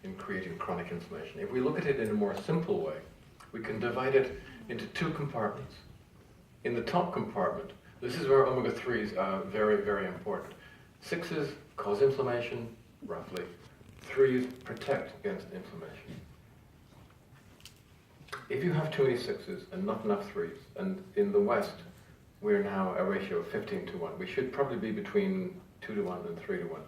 in creating chronic inflammation. If we look at it in a more simple way, we can divide it into two compartments. In the top compartment, this is where omega-3s are very, very important. 6s cause inflammation, roughly. 3s protect against inflammation. If you have too many 6s and not enough 3s, and in the West, we're now a ratio of 15 to 1. We should probably be between 2 to 1 and 3 to 1.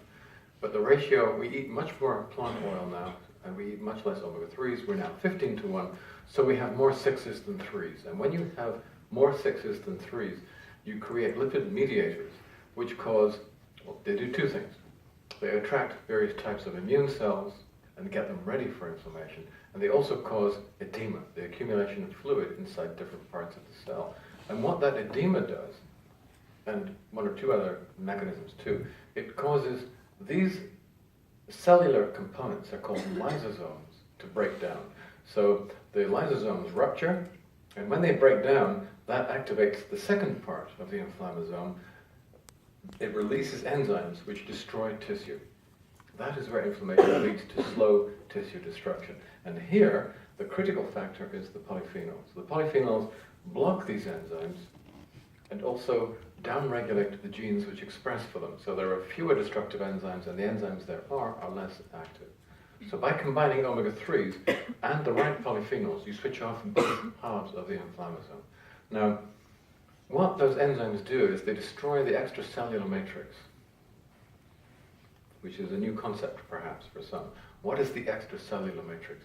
But the ratio, we eat much more plant oil now, and we eat much less omega-3s. We're now 15 to 1, so we have more 6s than 3s. And when you have more 6s than 3s, you create lipid mediators, which cause, well, they do two things. They attract various types of immune cells and get them ready for inflammation. And they also cause edema, the accumulation of fluid inside different parts of the cell. And what that edema does, and one or two other mechanisms too, it causes these cellular components are called lysosomes to break down. So the lysosomes rupture, and when they break down, that activates the second part of the inflammasome. It releases enzymes which destroy tissue. That is where inflammation leads to slow tissue destruction. And here, the critical factor is the polyphenols. The polyphenols block these enzymes and also downregulate the genes which express for them. So there are fewer destructive enzymes, and the enzymes there are less active. So by combining omega-3s and the right polyphenols, you switch off both halves of the inflammasome. Now, what those enzymes do is they destroy the extracellular matrix, which is a new concept perhaps for some. What is the extracellular matrix?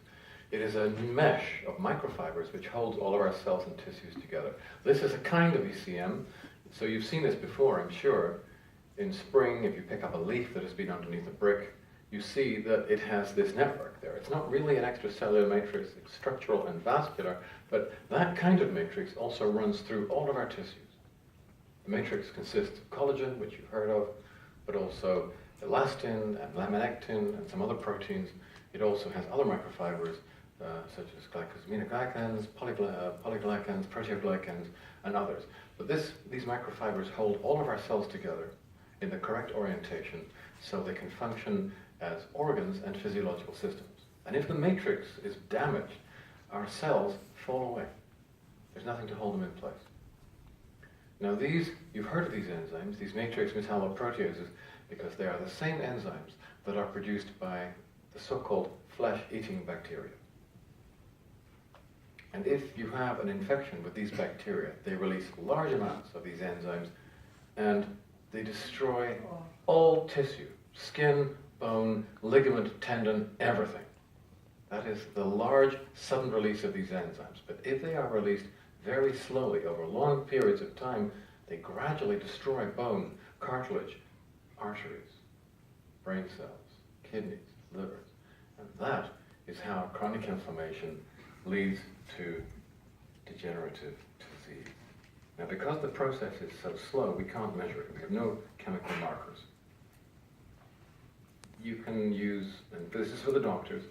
It is a mesh of microfibers which holds all of our cells and tissues together. This is a kind of ECM, so you've seen this before, I'm sure. In spring, if you pick up a leaf that has been underneath a brick, you see that it has this network there. It's not really an extracellular matrix, it's structural and vascular, but that kind of matrix also runs through all of our tissues. The matrix consists of collagen, which you've heard of, but also elastin and laminectin and some other proteins. It also has other microfibers, such as glycosaminoglycans, polyglycans, proteoglycans, and others. But these microfibers hold all of our cells together in the correct orientation so they can function as organs and physiological systems. And if the matrix is damaged, our cells fall away. There's nothing to hold them in place. Now you've heard of these enzymes, these matrix metalloproteases, because they are the same enzymes that are produced by the so-called flesh-eating bacteria. And if you have an infection with these bacteria, they release large amounts of these enzymes, and they destroy all tissue, skin, bone, ligament, tendon, everything. That is the large, sudden release of these enzymes. But if they are released very slowly over long periods of time, they gradually destroy bone, cartilage, arteries, brain cells, kidneys, livers. And that is how chronic inflammation leads to degenerative disease. Now, because the process is so slow, we can't measure it. We have no chemical markers. You can use, and this is for the doctors,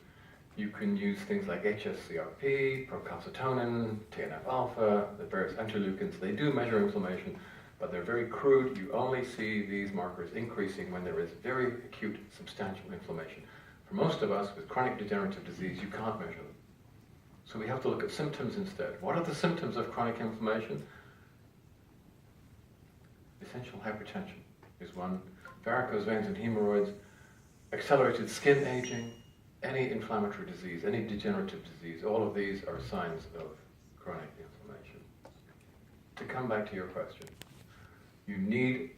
you can use things like hsCRP, procalcitonin, TNF-alpha, the various interleukins. They do measure inflammation, but they're very crude. You only see these markers increasing when there is very acute, substantial inflammation. For most of us with chronic degenerative disease, you can't measure them. So we have to look at symptoms instead. What are the symptoms of chronic inflammation? Essential hypertension is one, varicose veins and hemorrhoids, accelerated skin aging, any inflammatory disease, any degenerative disease, all of these are signs of chronic inflammation. To come back to your question, you need